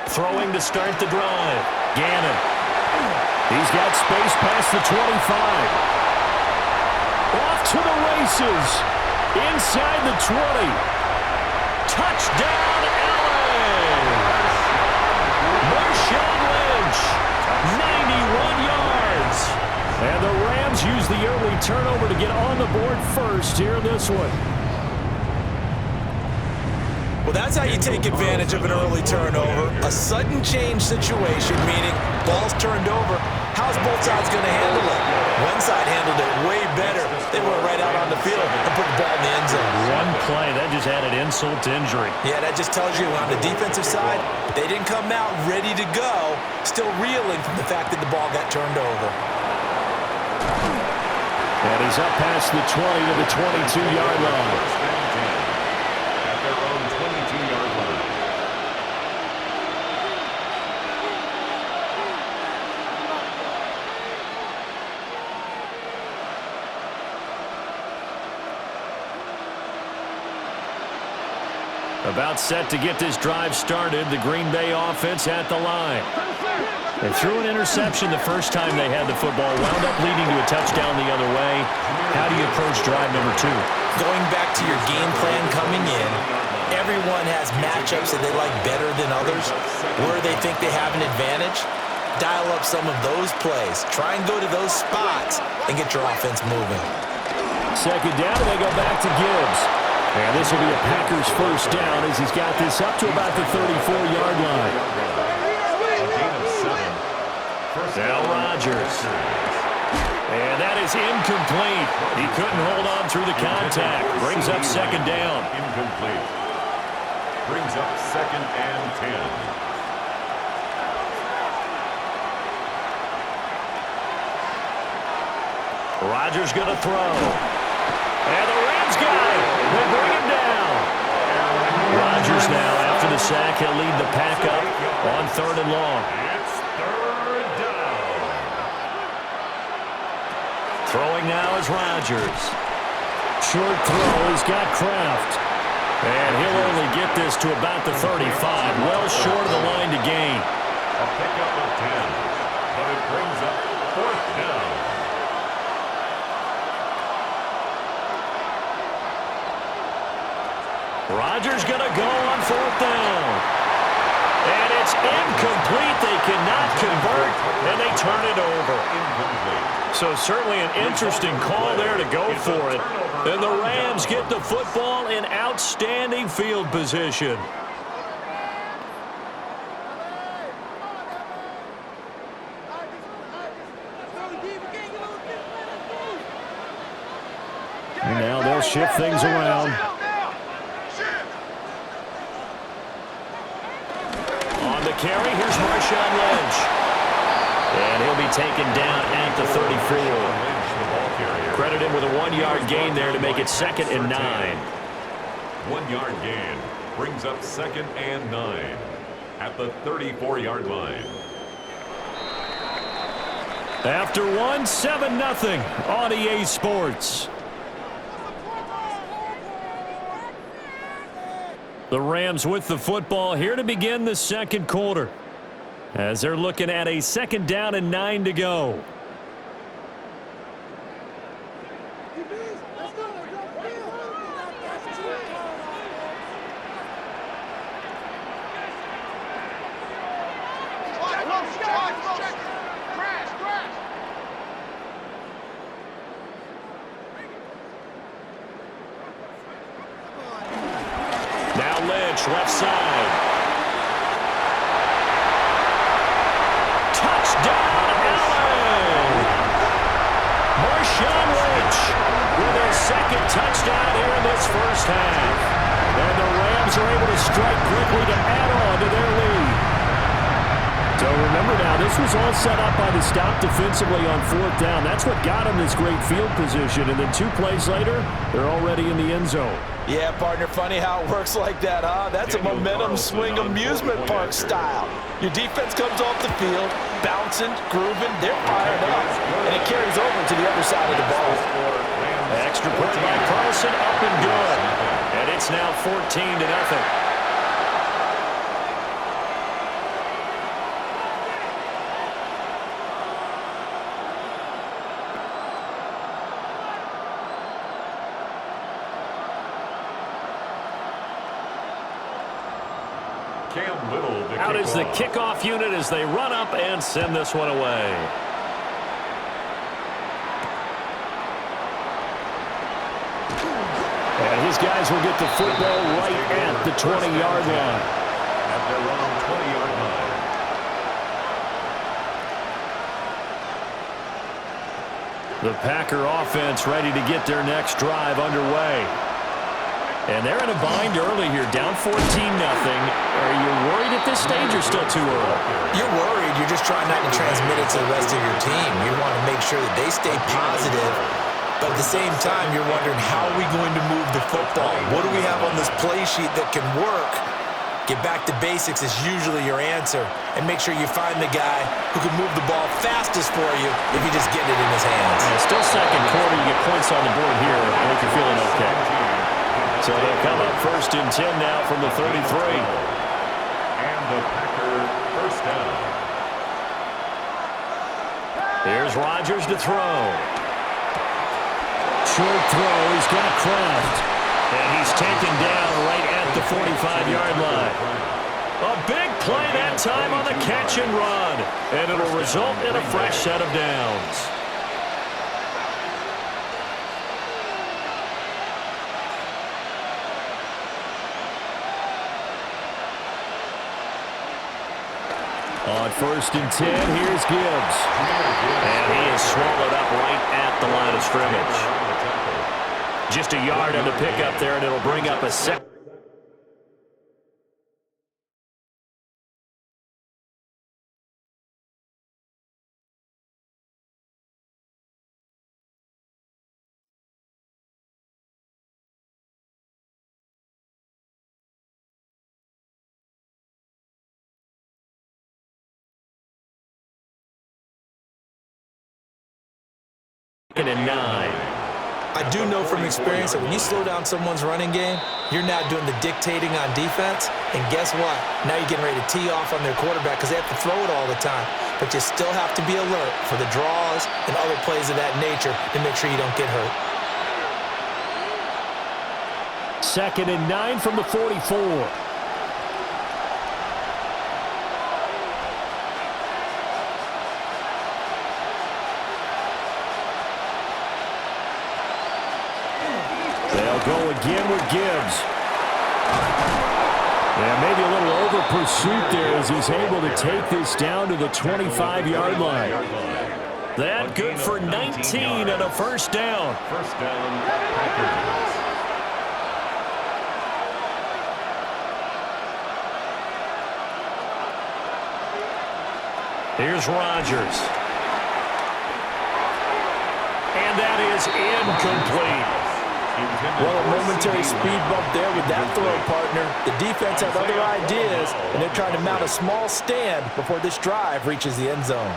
Throwing to start the drive. Gannon. He's got space past the 25. Off to the races. Inside the 20. Touchdown, LA! Marshawn Lynch, 91 yards. And the Rams use the early turnover to get on the board first here in this one. Well, that's how you take advantage of an early turnover. A sudden change situation, meaning ball's turned over. How's both sides going to handle it? One side handled it way better. They went right out on the field and put the ball in the end zone. One play, that just added insult to injury. Yeah, that just tells you on the defensive side, they didn't come out ready to go, still reeling from the fact that the ball got turned over. And he's up past the 20 to the 22-yard line. About set to get this drive started, the Green Bay offense at the line. They threw an interception the first time they had the football, wound up leading to a touchdown the other way. How do you approach drive number 2? Going back to your game plan coming in, everyone has matchups that they like better than others. Where they think they have an advantage, dial up some of those plays. Try and go to those spots and get your offense moving. Second down, and they go back to Gibbs. And this will be a Packers first down as he's got this up to about the 34-yard line. Now Rodgers. And that is incomplete. He couldn't hold on through the contact. Brings up second down. Incomplete. Brings up second and 10. Rodgers going to throw. And the Rams got it. They bring him down. Rodgers now, after the sack, he'll lead the pack up on 3rd and long. It's 3rd down. Throwing now is Rodgers. Short throw. He's got Kraft. And he'll only get this to about the 35. Well short of the line to gain. A pickup of 10. But it brings up 4th down. Rodgers going to go on 4th down. And it's incomplete. They cannot convert, and they turn it over. So certainly an interesting call there to go for it. And the Rams get the football in outstanding field position. And now they'll shift things around. Carry. Here's Marshawn Lynch. And he'll be taken down at the 34. Credit him with a 1-yard gain there to make it 2nd and 9. 1-yard gain brings up 2nd and 9 at the 34-yard line. After 1, 7-0 on EA Sports. The Rams with the football here to begin the 2nd quarter, as they're looking at a 2nd down and 9 to go. Left side. Touchdown, LA! Marshawn Lynch with his 2nd touchdown here in this first half. And the Rams are able to strike quickly to add on to their lead. So remember now, this was all set up by the stop defensively on 4th down. That's what got them this great field position. And then 2 plays later, they're already in the end zone. Yeah, partner, funny how it works like that, huh? That's a momentum swing amusement park style. Your defense comes off the field, bouncing, grooving, they're fired up, and it carries over to the other side of the ball. Extra point by Carlson, up and good. And it's now 14-0. Cam Little to Out is the kick kickoff unit as they run up and send this one away. And his guys will get the football right at the 20-yard line. At their own 20-yard line. The Packer offense ready to get their next drive underway. And they're in a bind early here, down 14-0. Are you worried at this stage or still too early? You're worried. You're just trying not to transmit it to the rest of your team. You want to make sure that they stay positive. But at the same time, you're wondering, how are we going to move the football? What do we have on this play sheet that can work? Get back to basics is usually your answer. And make sure you find the guy who can move the ball fastest for you if you just get it in his hands. Yeah, still second quarter. You get points on the board here. I think you're feeling okay. So they'll come up 1st and 10 now from the 33. And the Packer first down. Here's Rodgers to throw. Short throw. He's got Kraft. And he's taken down right at the 45-yard line. A big play that time on the catch and run. And it'll result in a fresh set of downs. On 1st and 10, here's Gibbs. And he is swallowed up right at the line of scrimmage. Just a yard on the pickup there, and it'll bring up a second. And 9. I do know from experience that when you slow down someone's running game, you're now doing the dictating on defense. And guess what? Now you're getting ready to tee off on their quarterback because they have to throw it all the time. But you still have to be alert for the draws and other plays of that nature to make sure you don't get hurt. 2nd and 9 from the 44. They'll go again with Gibbs. And maybe a little over pursuit there as he's able to take this down to the 25-yard line. That good for 19 and a first down. First down, Packers. Here's Rodgers. And that is incomplete. Well, a momentary speed bump there with that throw, partner. The defense has other ideas, and they're trying to mount a small stand before this drive reaches the end zone.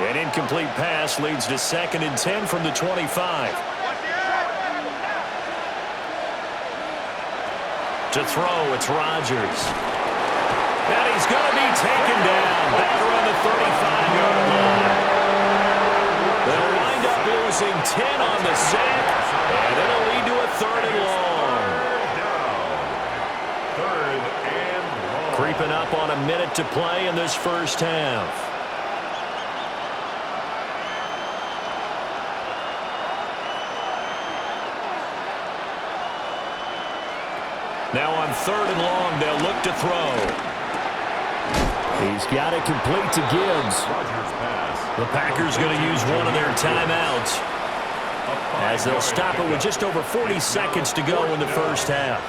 An incomplete pass leads to 2nd and 10 from the 25. To throw, it's Rodgers. And he's going to be taken down back around the 35-yard line. They'll wind up losing 10 on the sack, and it'll lead to a 3rd and long. 3rd and long. Creeping up on a minute to play in this first half. Now on 3rd and long, they'll look to throw. He's got it complete to Gibbs. The Packers going to use one of their timeouts as they'll stop it with just over 40 seconds to go in the first half.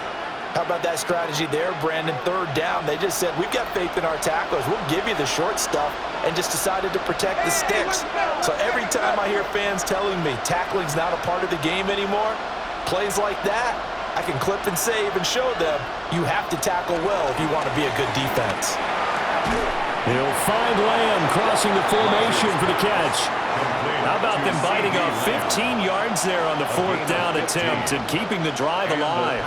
How about that strategy there, Brandon? 3rd down. They just said, we've got faith in our tacklers. We'll give you the short stuff, and just decided to protect the sticks. So every time I hear fans telling me tackling's not a part of the game anymore, plays like that, I can clip and save and show them you have to tackle well if you want to be a good defense. He'll find Lamb crossing the formation for the catch. How about them biting off 15 yards there on the 4th down attempt and keeping the drive alive?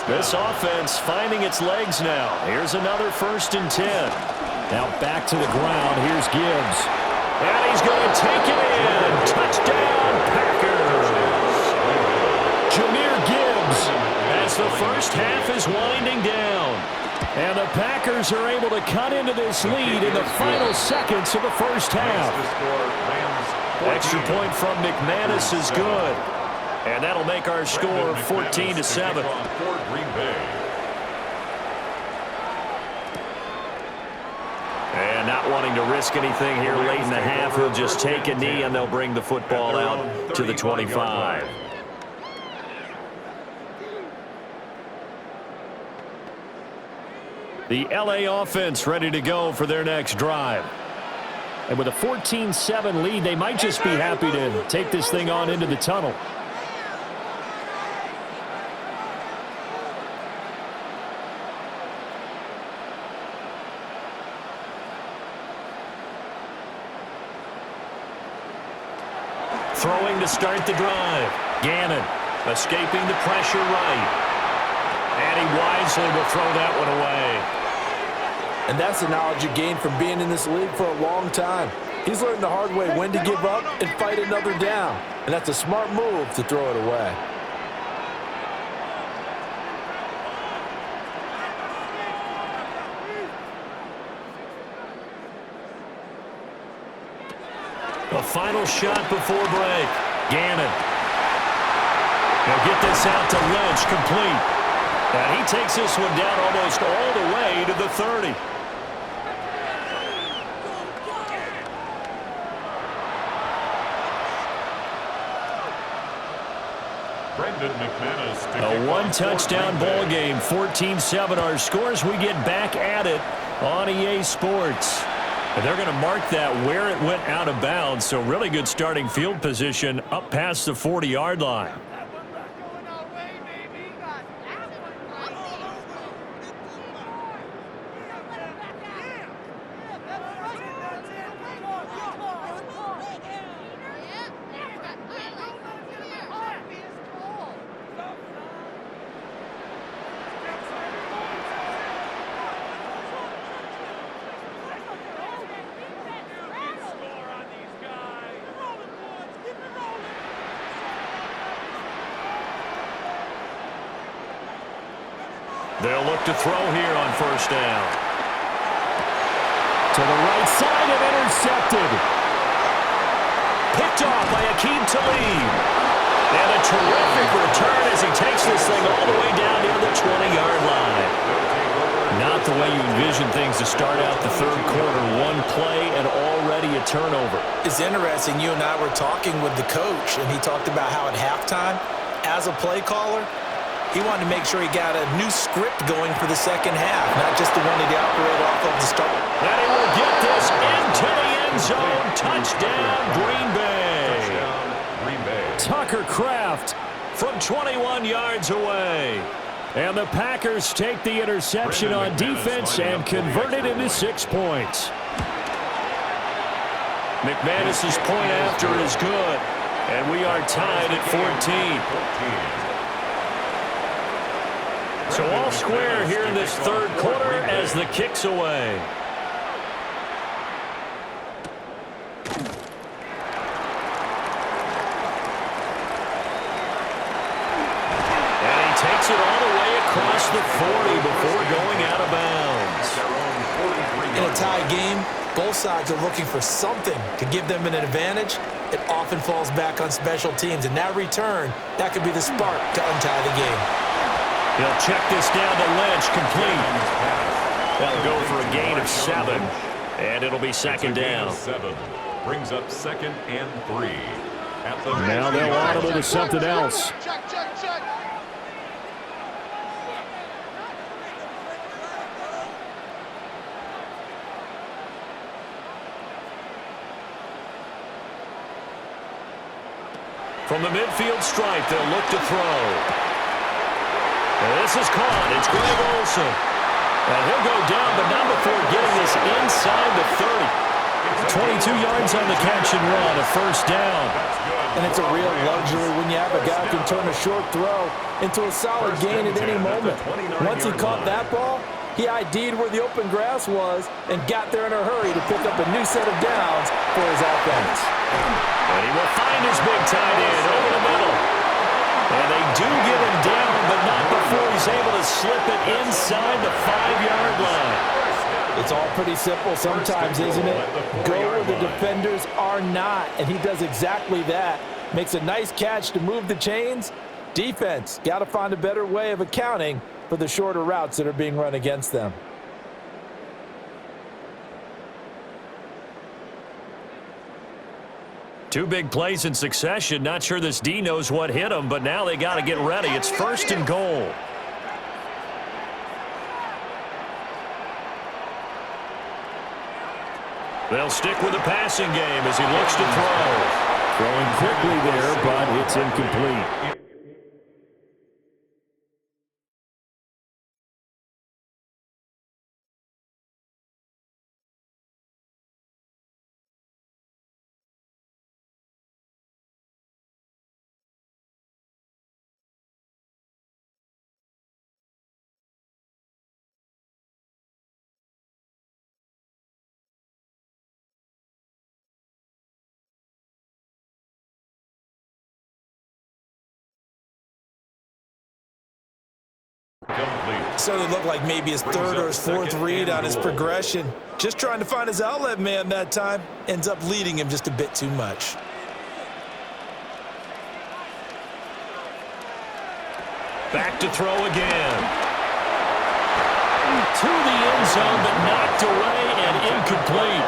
This offense finding its legs now. Here's another 1st and 10. Now back to the ground. Here's Gibbs. And he's going to take it in. Touchdown, Packers. Jahmyr Gibbs as the first half is winding down. And the Packers are able to cut into this lead in the final seconds of the first half. Extra point from McManus is good. And that'll make our score 14-7. And not wanting to risk anything here late in the half, he'll just take a knee and they'll bring the football out to the 25. The LA offense ready to go for their next drive. And with a 14-7 lead, they might just be happy to take this thing on into the tunnel. Throwing to start the drive. Gannon escaping the pressure right. And he wisely will throw that one away. And that's the knowledge you gain from being in this league for a long time. He's learned the hard way when to give up and fight another down. And that's a smart move to throw it away. The final shot before break. Gannon. He'll get this out to Lynch, complete. And he takes this one down almost all the way to the 30. A one-touchdown ball game, 14-7 our scores. We get back at it on EA Sports. And they're going to mark that where it went out of bounds. So really good starting field position up past the 40-yard line. They'll look to throw here on first down. To the right side and intercepted. Picked off by Akeem Talib. And a terrific return as he takes this thing all the way down near the 20-yard line. Not the way you envision things to start out the third quarter. One play and already a turnover. It's interesting. You and I were talking with the coach, and he talked about how at halftime, as a play caller, he wanted to make sure he got a new script going for the second half, not just the one that he operated off of the start. And he will get this into the end zone. Touchdown, Green Bay. Green Bay. Tucker Kraft from 21 yards away. And the Packers take the interception on defense and convert it into 6 points. McManus's point after is good. And we are tied at 14. So all square here in this third quarter as the kick's away. And he takes it all the way across the 40 before going out of bounds. In a tie game, both sides are looking for something to give them an advantage. It often falls back on special teams. And that return, that could be the spark to untie the game. He'll check this down to Lynch, complete. They'll go for a gain of 7, and it'll be second down. 7 brings up 2nd and 3. Now they'll audible to something else. From the midfield stripe, they'll look to throw. This is caught. It's Greg Olsen. And he'll go down, but not before getting this inside the 30. 22 yards on the catch and run, a first down. And it's a real luxury when you have a guy who can turn a short throw into a solid gain at any moment. Once he caught that ball, he ID'd where the open grass was and got there in a hurry to pick up a new set of downs for his offense. And he will find his big tight end over the middle. And they do get him down, but not before he's he's able to slip it inside the 5-yard line. It's all pretty simple sometimes, isn't it? Go where the defenders are not, and he does exactly that. Makes a nice catch to move the chains. Defense, got to find a better way of accounting for the shorter routes that are being run against them. Two big plays in succession. Not sure this D knows what hit him, but now they got to get ready. It's 1st and goal. They'll stick with the passing game as he looks to throw. Throwing quickly there, but it's incomplete. So it looked like maybe his 3rd or his 4th read on his progression. Just trying to find his outlet man that time. Ends up leading him just a bit too much. Back to throw again. To the end zone, but knocked away and incomplete.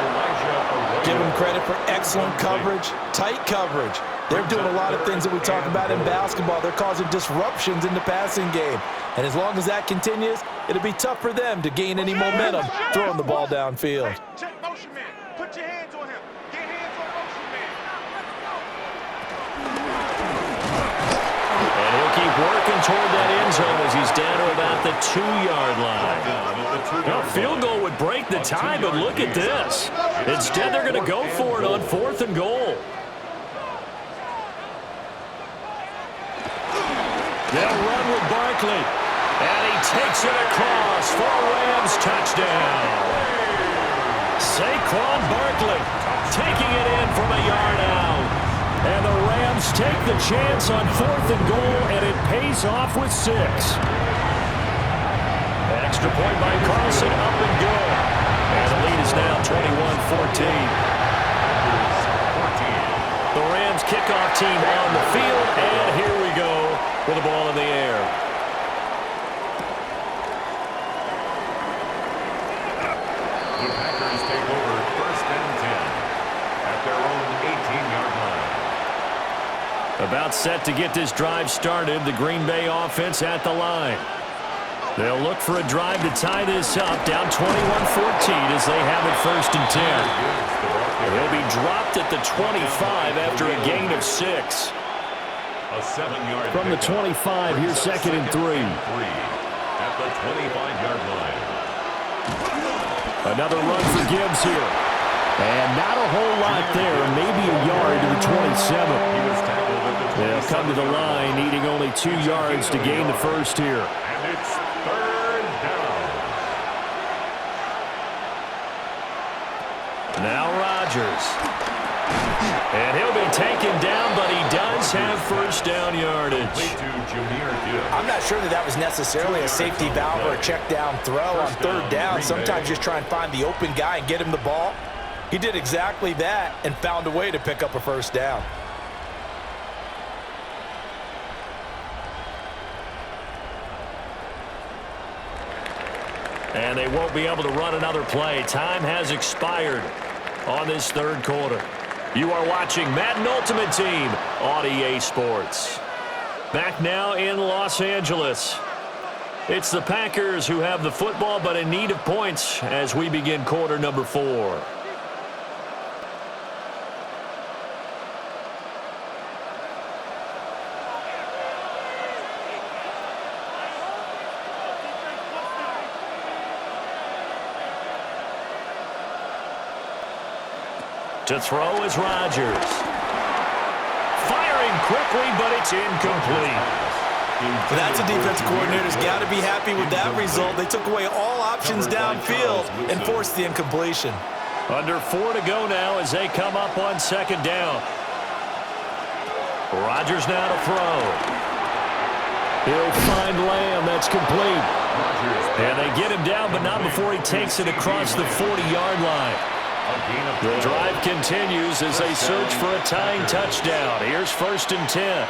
Give him credit for excellent coverage, tight coverage. They're doing a lot of things that we talk about in basketball. They're causing disruptions in the passing game. And as long as that continues, it'll be tough for them to gain any momentum throwing the ball downfield. Check motion man. Put your hands on him. Get hands on motion man. And he'll keep working toward that end zone as he's down to about the 2-yard line. Now, field goal would break the tie, but look at this. Instead, they're going to go for it on 4th and goal. They'll run with Barkley. And he takes it across for a Rams touchdown. Saquon Barkley taking it in from a yard out. And the Rams take the chance on 4th and goal, and it pays off with 6. Extra point by Carlson, up and good. And the lead is now 21-14. The Rams kickoff team on the field, and here we go with the ball in the air. The Packers take over 1st and 10 at their own 18-yard line. About set to get this drive started, the Green Bay offense at the line. They'll look for a drive to tie this up, down 21-14 as they have it 1st and 10. He'll be dropped at the 25 after a gain of 6. A 7-yard From the 25, here's 2nd and 3. At the 25-yard line. Another run for Gibbs here. And not a whole lot there, maybe a yard to the 27. They'll come to the line, needing only 2 yards to gain the first here. And it's 3rd down. Now Rodgers. And he'll be taken down, but he does have first down yardage. I'm not sure that was necessarily a safety valve or a check down throw on 3rd down. Sometimes just try and find the open guy and get him the ball. He did exactly that and found a way to pick up a first down. And they won't be able to run another play. Time has expired on this 3rd quarter. You are watching Madden Ultimate Team on EA Sports. Back now in Los Angeles. It's the Packers who have the football, but in need of points as we begin quarter number 4. To throw is Rodgers. Firing quickly, but it's incomplete. That's a defensive coordinator's got to be happy with that result. They took away all options downfield and forced the incompletion. Under 4 to go now as they come up on 2nd down. Rodgers now to throw. He'll find Lamb. That's complete. And they get him down, but not before he takes it across the 40-yard line. The drive continues as they search for a tying touchdown. Here's 1st and 10.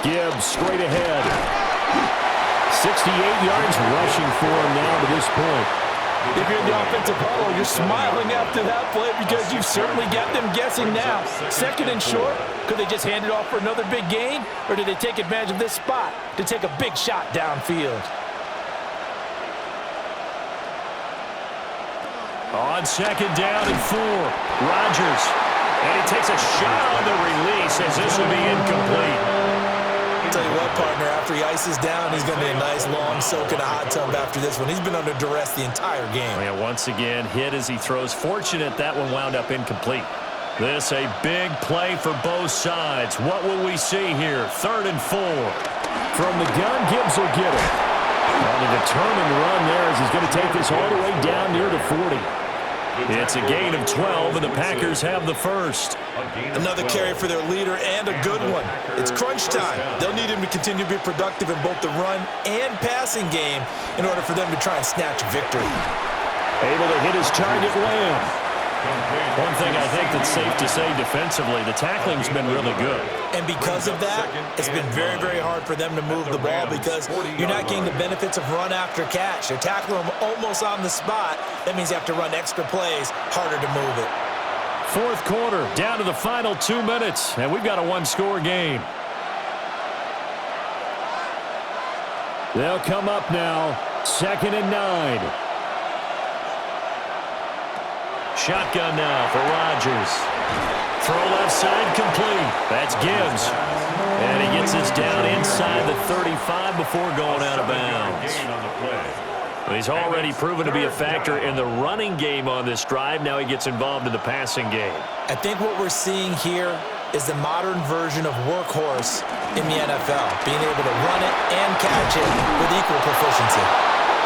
Gibbs straight ahead. 68 yards rushing for him now to this point. If you're in the offensive huddle, you're smiling after that play because you've certainly got them guessing now. 2nd and short, could they just hand it off for another big gain? Or did they take advantage of this spot to take a big shot downfield? On 2nd down and 4, Rodgers. And he takes a shot on the release as this will be incomplete. I'll tell you what, partner, after he ices down, he's going to be a nice long soak in a hot tub after this one. He's been under duress the entire game. Yeah, once again, hit as he throws. Fortunate that one wound up incomplete. This a big play for both sides. What will we see here? 3rd and 4. From the gun, Gibbs will get it. On a determined run there as he's going to take this all the way down near the 40. It's a gain of 12, and the Packers have the first. Another carry for their leader and a good one. It's crunch time. They'll need him to continue to be productive in both the run and passing game in order for them to try and snatch victory. Able to hit his target, Lamb. One thing I think that's safe to say defensively, the tackling's been really good. And because of that, it's been very, very hard for them to move the ball because you're not getting the benefits of run after catch. They're tackling them almost on the spot. That means you have to run extra plays, harder to move it. 4th quarter, down to the final 2 minutes, and we've got a one-score game. They'll come up now, 2nd and 9. Shotgun now for Rodgers. Throw left side complete. That's Gibbs. And he gets this down inside the 35 before going out of bounds. He's already proven to be a factor in the running game on this drive. Now he gets involved in the passing game. I think what we're seeing here is the modern version of workhorse in the NFL, being able to run it and catch it with equal proficiency.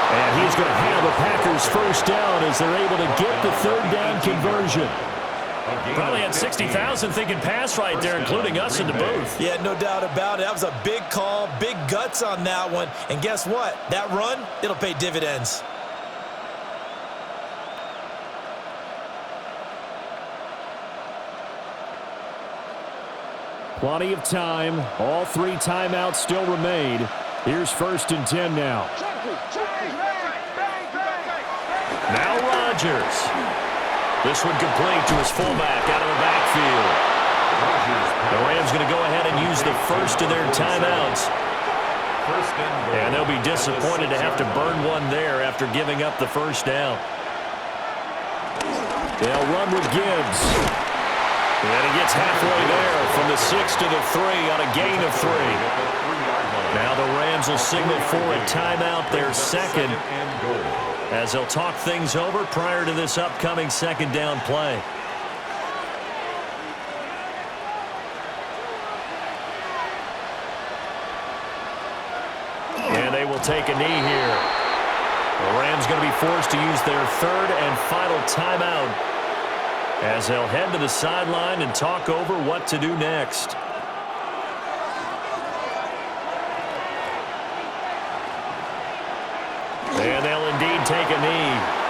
And he's going to have the Packers first down as they're able to get the 3rd down conversion. Probably had 60,000 thinking pass right there, including us in the booth. Yeah, no doubt about it. That was a big call, big guts on that one. And guess what? That run, it'll pay dividends. Plenty of time. All 3 timeouts still remain. Here's 1st and 10 now. Now Rodgers. This one complete to his fullback out of the backfield. The Rams going to go ahead and use the first of their timeouts. And they'll be disappointed to have to burn one there after giving up the first down. They'll run with Gibbs. And he gets halfway there from the 6 to the 3 on a gain of 3. Now the Rams will signal for a timeout, their 2nd, as they'll talk things over prior to this upcoming 2nd down play. And they will take a knee here. The Rams going to be forced to use their 3rd and final timeout as they'll head to the sideline and talk over what to do next. And they'll indeed take a knee.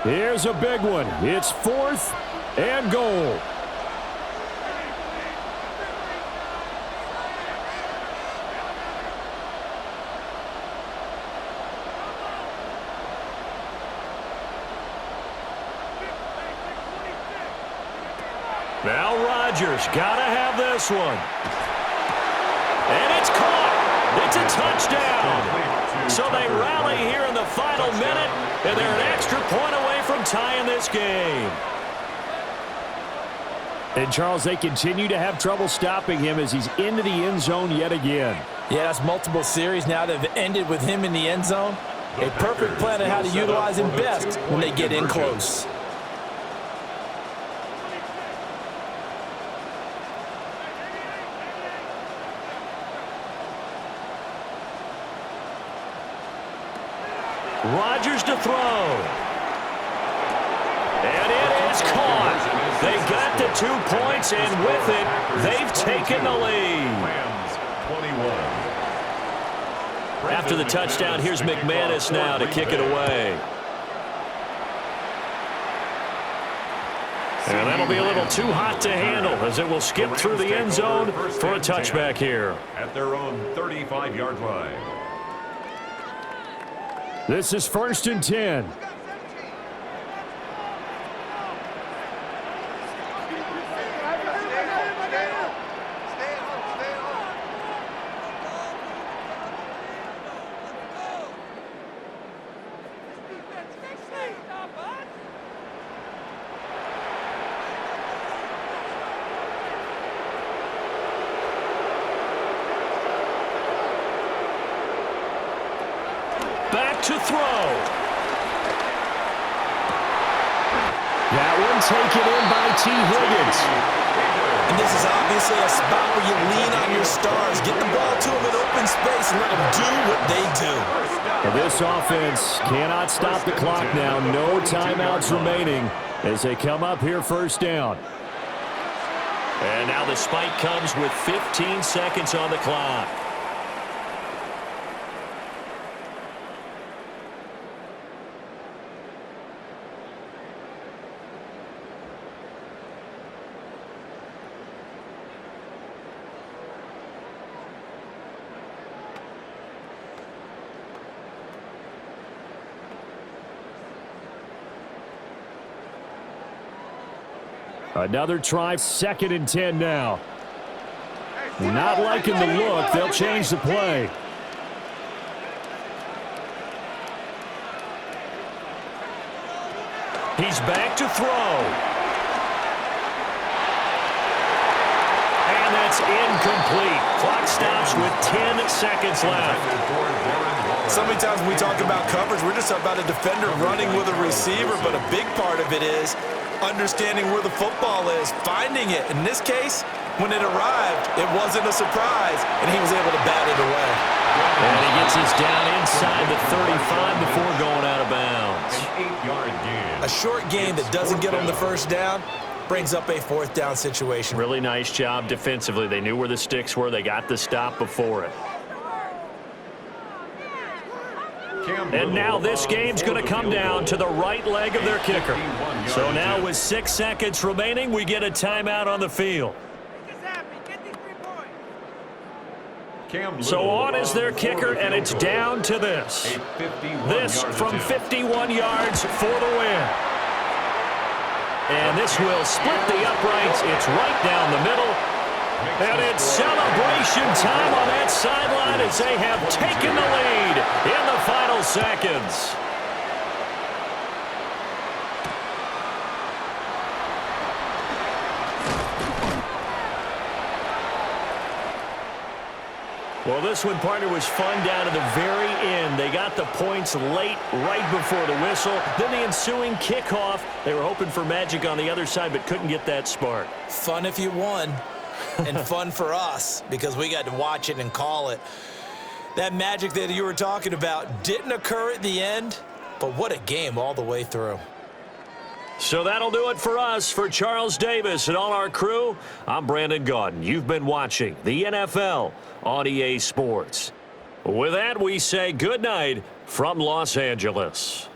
Here's a big one. It's 4th and goal. Now Rodgers got to have this one. And it's caught. It's a touchdown. So they rally here in the final minute, and they're an extra point away from tying this game. And, Charles, they continue to have trouble stopping him as he's into the end zone yet again. Yeah, that's multiple series now that have ended with him in the end zone. A perfect plan on how to utilize him best when they get in close. Rodgers to throw. And it is caught. They got the 2 points, and with it, they've taken the lead. After the touchdown, here's McManus now to kick it away. And that'll be a little too hot to handle as it will skip through the end zone for a touchback here. At their own 35-yard line. This is 1st and 10. Back to throw. That one taken in by T. Higgins. And this is obviously a spot where you lean on your stars. Get the ball to them in open space and let them do what they do. Well, this offense cannot stop the clock now. No timeouts remaining as they come up here 1st down. And now the spike comes with 15 seconds on the clock. Another try, 2nd and 10 now. Not liking the look. They'll change the play. He's back to throw. And that's incomplete. Clock stops with 10 seconds left. So many times when we talk about coverage, we're just talking about a defender running with a receiver, but a big part of it is understanding where the football is, finding it. In this case, when it arrived, it wasn't a surprise, and he was able to bat it away. And he gets us down inside the 35 before going out of bounds. An 8-yard gain. A short gain that doesn't get on the 1st down brings up a 4th down situation. Really nice job defensively. They knew where the sticks were. They got the stop before it. And now this game's going to come down to the right leg of their kicker. So now with 6 seconds remaining, we get a timeout on the field. So on is their kicker, and it's down to this. This from 51 yards for the win. And this will split the uprights. It's right down the middle. And it's celebration time on that sideline as they have taken the lead in the final seconds. Well, this one, partner, was fun down to the very end. They got the points late, right before the whistle. Then the ensuing kickoff. They were hoping for magic on the other side, but couldn't get that spark. Fun if you won, and fun for us because we got to watch it and call it. That magic that you were talking about didn't occur at the end, but what a game all the way through. So that'll do it for us. For Charles Davis and all our crew, I'm Brandon Gaudin. You've been watching the NFL on EA Sports. With that, we say good night from Los Angeles.